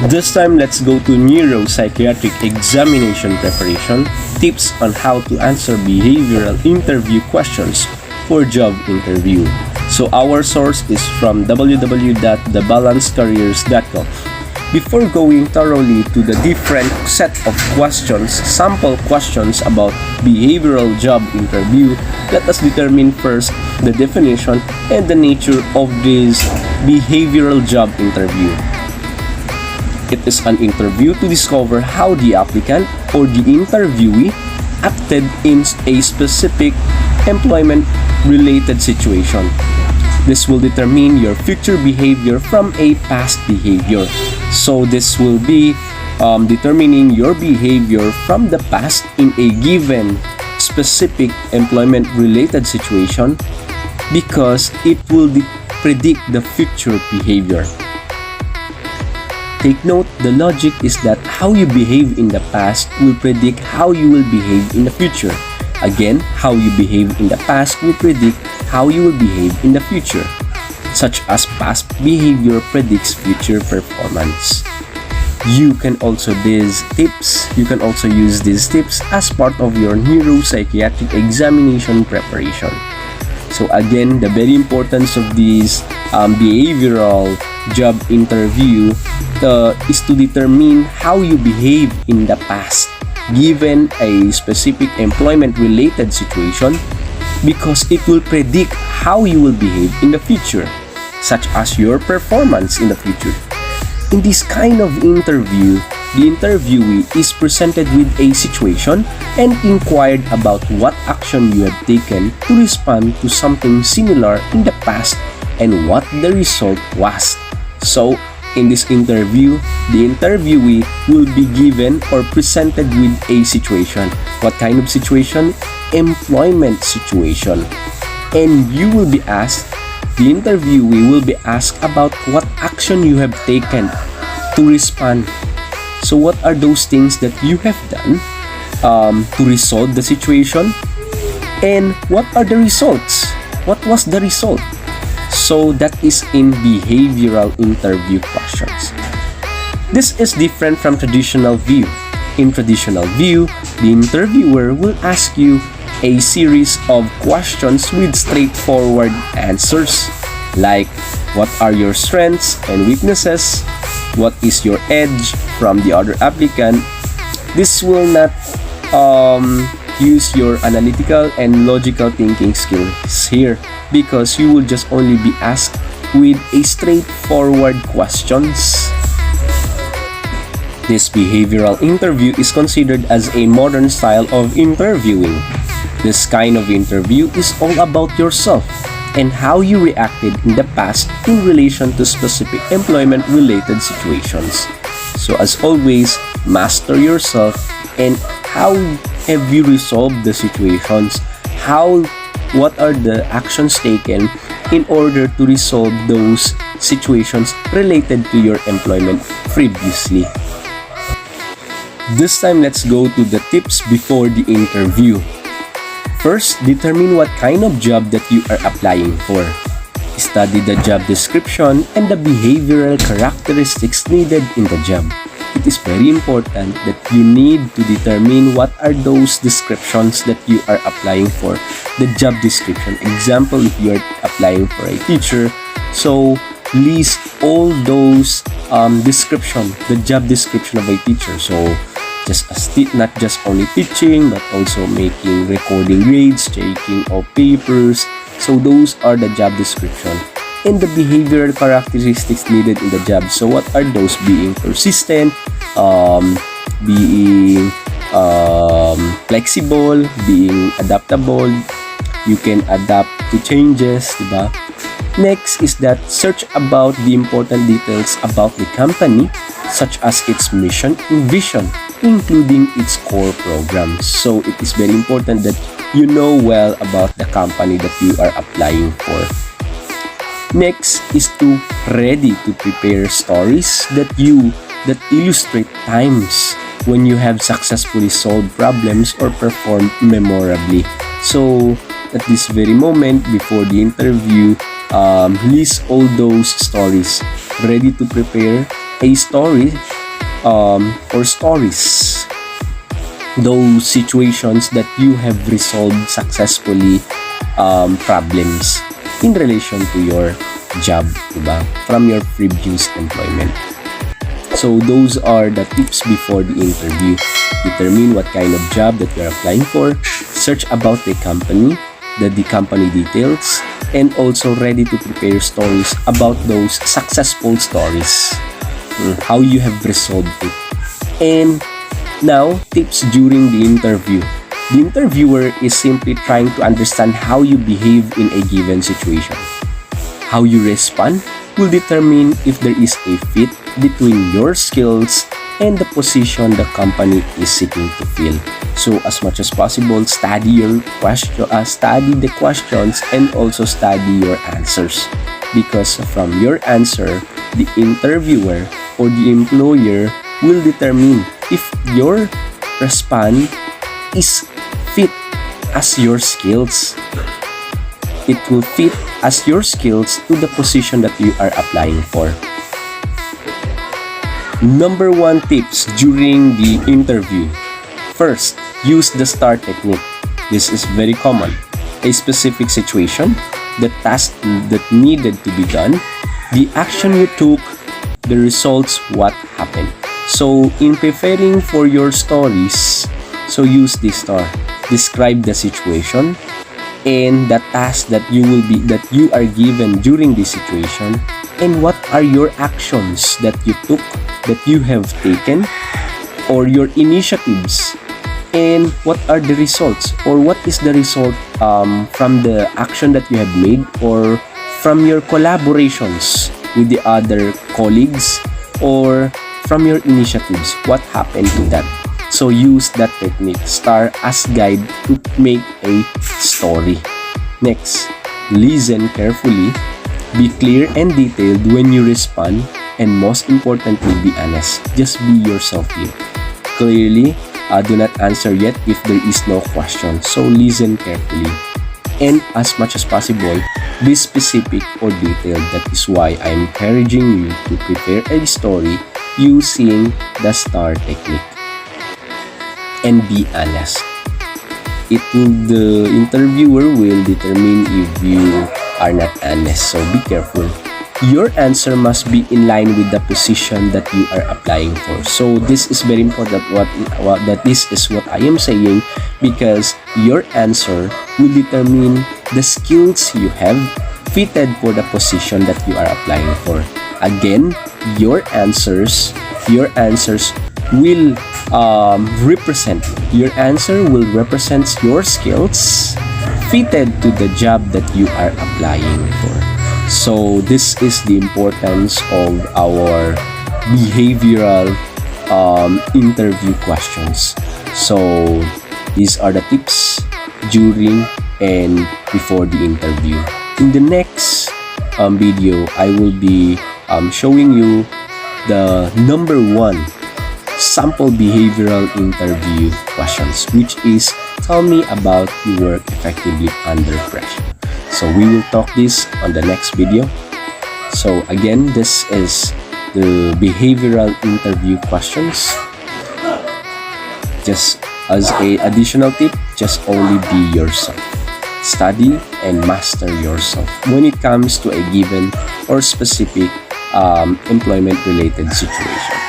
This time, let's go to Neuro-Psychiatric examination preparation, tips on how to answer behavioral interview questions for job interview. So our source is from www.thebalancedcareers.com. Before going thoroughly to the different set of questions, sample questions about behavioral job interview, let us determine first the definition and the nature of this behavioral job interview. It is an interview to discover how the applicant or the interviewee acted in a specific employment-related situation. This will determine your future behavior from a past behavior. So this will be determining your behavior from the past in a given specific employment-related situation because it will predict the future behavior. Take note, the logic is that how you behave in the past will predict how you will behave in the future. Again, how you behave in the past will predict how you will behave in the future, such as past behavior predicts future performance. You can also use these tips as part of your Neuro-Psychiatric examination preparation. So again, the very importance of this behavioral job interview is to determine how you behave in the past given a specific employment-related situation because it will predict how you will behave in the future, such as your performance in the future. In this kind of interview, the interviewee is presented with a situation and inquired about what action you have taken to respond to something similar in the past and what the result was. So, in this interview, the interviewee will be given or presented with a situation. What kind of situation? Employment situation. And you will be asked, the interviewee will be asked about what action you have taken to respond. So what are those things that you have done to resolve the situation? And what are the results? What was the result? So that is in behavioral interview questions. This is different from traditional view. In traditional view, the interviewer will ask you a series of questions with straightforward answers, like what are your strengths and weaknesses, what is your edge from the other applicant. This will not use your analytical and logical thinking skills here because you will just only be asked with a straightforward questions. This behavioral interview is considered as a modern style of interviewing. This kind of interview is all about yourself and how you reacted in the past in relation to specific employment-related situations. So as always, master yourself and how have you resolved the situations? What are the actions taken in order to resolve those situations related to your employment previously? This time, let's go to the tips before the interview. First, determine what kind of job that you are applying for. Study the job description and the behavioral characteristics needed in the job. It is very important that you need to determine what are those descriptions that you are applying for. The job description. Example, if you are applying for a teacher, so list all those description, the job description of a teacher. So not just only teaching, but also making recording grades, taking of papers. So those are the job description. And the behavioral characteristics needed in the job. So what are those? Being persistent, being flexible, being adaptable. You can adapt to changes, diba? Next is that search about the important details about the company, such as its mission and vision, including its core programs. So it is very important that you know well about the company that you are applying for. Next is to ready to prepare stories that illustrate times when you have successfully solved problems or performed memorably. So at this very moment before the interview, list all those stories, ready to prepare a story or stories, those situations that you have resolved successfully, problems in relation to your job, diba? From your previous employment. So those are the tips before the interview. Determine what kind of job that you're applying for, search about the company company details, and also ready to prepare stories about those successful stories, how you have resolved it. And now, tips during the interview. The interviewer is simply trying to understand how you behave in a given situation. How you respond will determine if there is a fit between your skills and the position the company is seeking to fill. So as much as possible, study the questions and also study your answers, because from your answer, the interviewer or the employer will determine if your response is fit as your skills. It will fit as your skills to the position that you are applying for. Number 1 tips during the interview. First, use the STAR technique. This is very common. A specific situation, the task that needed to be done, the action you took, the results, what happened. So, in preparing for your stories, so use this STAR. Describe the situation and the task that you are given during this situation, and what are your actions that you took, that you have taken, or your initiatives, and what are the results, or what is the result from the action that you have made, or from your collaborations with the other colleagues, or from your initiatives, what happened to that. So use that technique, STAR, as guide to make a story. Next, listen carefully, be clear and detailed when you respond, and most importantly, be honest. Just be yourself here. Clearly, do not answer yet if there is no question. So listen carefully, and as much as possible, be specific or detailed. That is why I'm encouraging you to prepare a story using the STAR technique. And be honest. The interviewer will determine if you are not honest, so be careful. Your answer must be in line with the position that you are applying for. So this is very important. This is what I am saying, because your answer will determine the skills you have fitted for the position that you are applying for. Again, your answers will represent your skills fitted to the job that you are applying for. So this is the importance of our behavioral interview questions. So these are the tips during and before the interview. In the next video, I will be showing you the number 1 sample behavioral interview questions, which is, tell me about you work effectively under pressure. So we will talk this on the next video. So again, this is the behavioral interview questions. Just as a additional tip, just only be yourself. Study and master yourself when it comes to a given or specific employment related situation.